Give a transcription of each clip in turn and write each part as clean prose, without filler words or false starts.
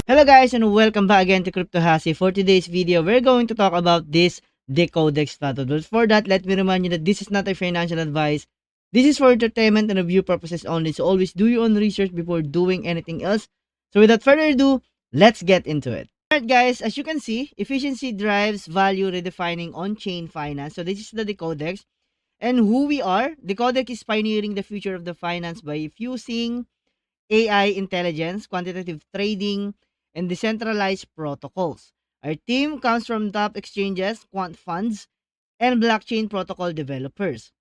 Hello guys and welcome back again to Crypto Hasi. For today's video, we're going to talk about this Decodex strategy. But for that, let me remind you that this is not a financial advice. This is for entertainment and review purposes only. So always do your own research before doing anything else. So without further ado, let's get into it. Alright guys, as you can see, efficiency drives value redefining on-chain finance. So this is the Decodex. And who we are, Decodex is pioneering the future of the finance by fusing AI intelligence, quantitative trading, and decentralized protocols. Our team comes from top exchanges, quant funds, and blockchain protocol developers,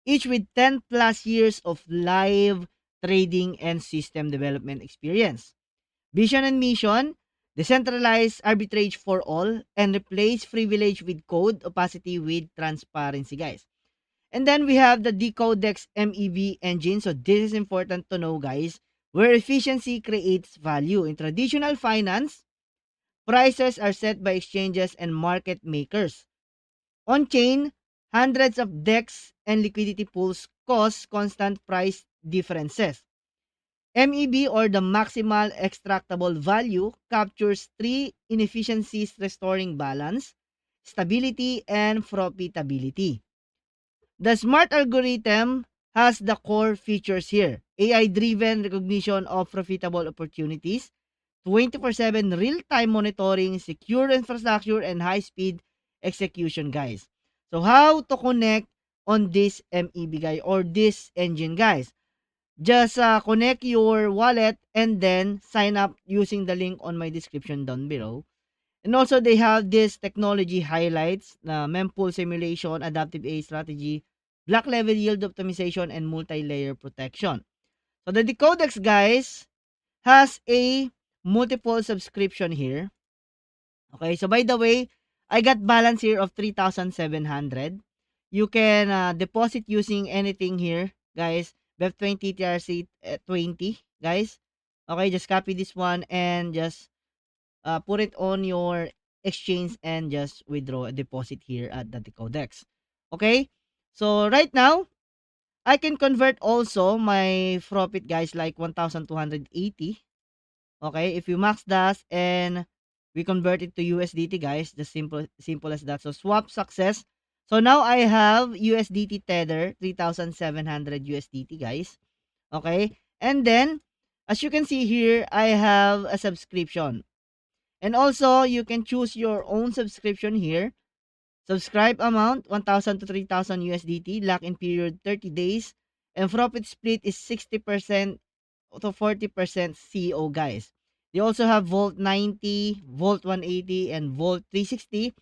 each with 10 plus years of live trading and system development experience. Vision and mission: decentralize arbitrage for all and replace privilege with code, opacity with transparency, guys. And then we have the Decodex MEV engine. So this is important to know, guys, where efficiency creates value. In traditional finance, prices are set by exchanges and market makers. On-chain, hundreds of DEX and liquidity pools cause constant price differences. MEV, or the maximal extractable value, captures three inefficiencies: restoring balance, stability, and profitability. The smart algorithm has the core features here: AI-driven recognition of profitable opportunities, 24/7 real-time monitoring, secure infrastructure, and high-speed execution, guys. So how to connect on this MEB, guy, or this engine, guys? Just connect your wallet and then sign up using the link on my description down below. And also, they have this technology highlights na mempool simulation, adaptive AI strategy, block level yield optimization, and multi-layer protection. So the Decodex, guys, has a multiple subscription here. Okay, so by the way, I got balance here of 3,700. You can deposit using anything here, guys. BEP20 TRC 20, guys. Okay, just copy this one and just put it on your exchange and just withdraw a deposit here at the Decodex. Okay? So right now, I can convert also my profit, guys, like 1,280. Okay? If you max that and we convert it to USDT, guys, just simple as that. So swap success. So now I have USDT Tether 3,700 USDT, guys. Okay? And then as you can see here, I have a subscription. And also, you can choose your own subscription here. Subscribe amount 1,000 to 3,000 USDT, lock-in period 30 days, and profit split is 60% to 40% CO, guys. They also have Volt 90, Volt 180, and Volt 360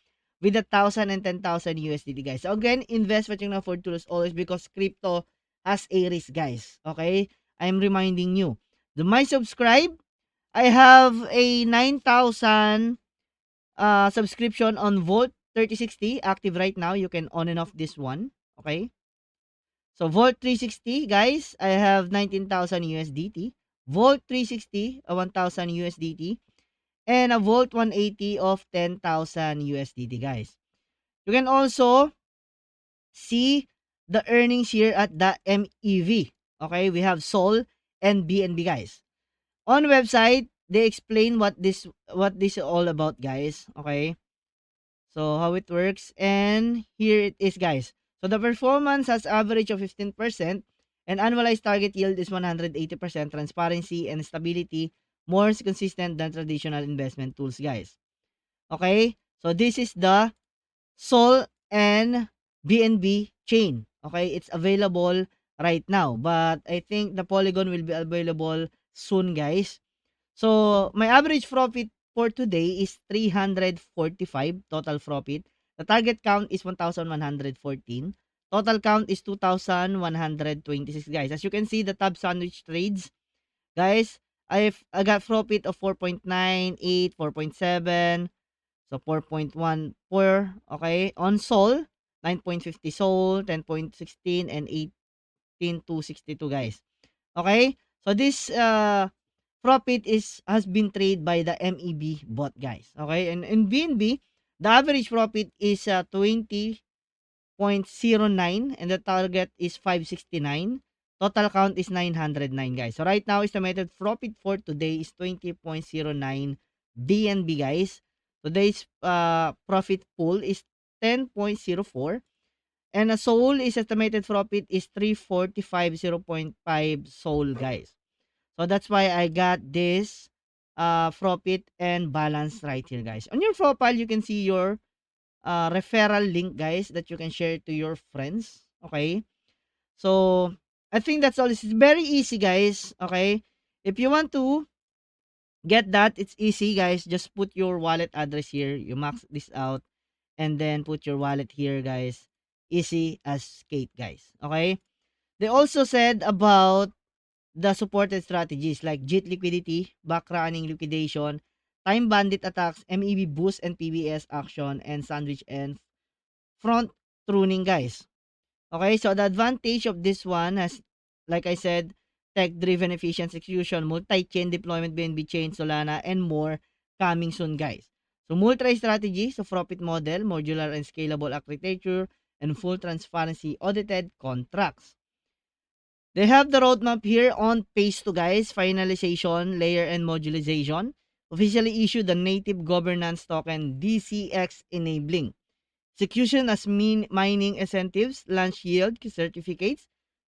with 1,000 and 10,000 USDT, guys. So again, invest what you can afford to lose always, because crypto has a risk, guys. Okay? I'm reminding you. The my subscribe, I have a 9,000 subscription on Volt 3060 active right now. You can on and off this one. Okay. So Volt 360, guys, I have 19,000 USDT. Volt 360, 1,000 USDT. And a Volt 180 of 10,000 USDT, guys. You can also see the earnings here at the MEV. Okay. We have Sol and BNB, guys. On website, they explain what this is all about, guys. Okay. So how it works, and here it is, guys. So the performance has average of 15% and annualized target yield is 180%. Transparency and stability more consistent than traditional investment tools, guys. Okay? So this is the Sol and BNB chain. Okay? It's available right now, but I think the Polygon will be available soon, guys. So, my average profit for today is 345 total profit. The target count is 1,114. Total count is 2,126, guys. As you can see, the tab sandwich trades, guys, I got profit of 4.98, 4.7, so 4.14, okay? On Sol, 9.50 Sol, 10.16, and 18.262, guys. Okay? So, this profit has been traded by the MEB bot, guys. Okay? And in BNB, the average profit is 20.09 and the target is 569. Total count is 909, guys. So right now, estimated profit for today is 20.09 BNB, guys. Today's profit pool is 10.04, and a SOL is estimated profit is 345 0.5 SOL, guys. So that's why I got this profit and balance right here, guys. On your profile, you can see your referral link, guys, that you can share to your friends. Okay, so I think that's all. It's very easy, guys. Okay, if you want to get that, it's easy, guys. Just put your wallet address here, you max this out, and then put your wallet here, guys. Easy as cake, guys. Okay, they also said about the supported strategies like JIT liquidity, backrunning liquidation, time bandit attacks, MEV boost and PBS action, and sandwich and front pruning, guys. Okay, so the advantage of this one has, like I said, tech-driven efficient execution, multi-chain deployment, BNB chain, Solana, and more coming soon, guys. So multi-strategy, so profit model, modular and scalable architecture, and full transparency audited contracts. They have the roadmap here on phase 2, guys, finalization, layer, and modularization. Officially issued the native governance token DCX enabling. Execution as mining incentives, launch yield certificates,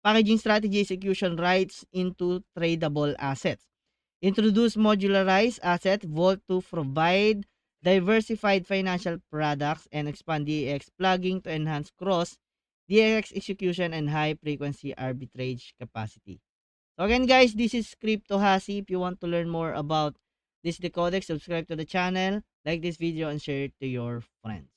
packaging strategy execution rights into tradable assets. Introduce modularized asset vault to provide diversified financial products and expand DEX plugging to enhance cross DEX execution and high frequency arbitrage capacity. So again, guys, this is Crypto Hasi. If you want to learn more about this decodex, subscribe to the channel, like this video, and share it to your friends.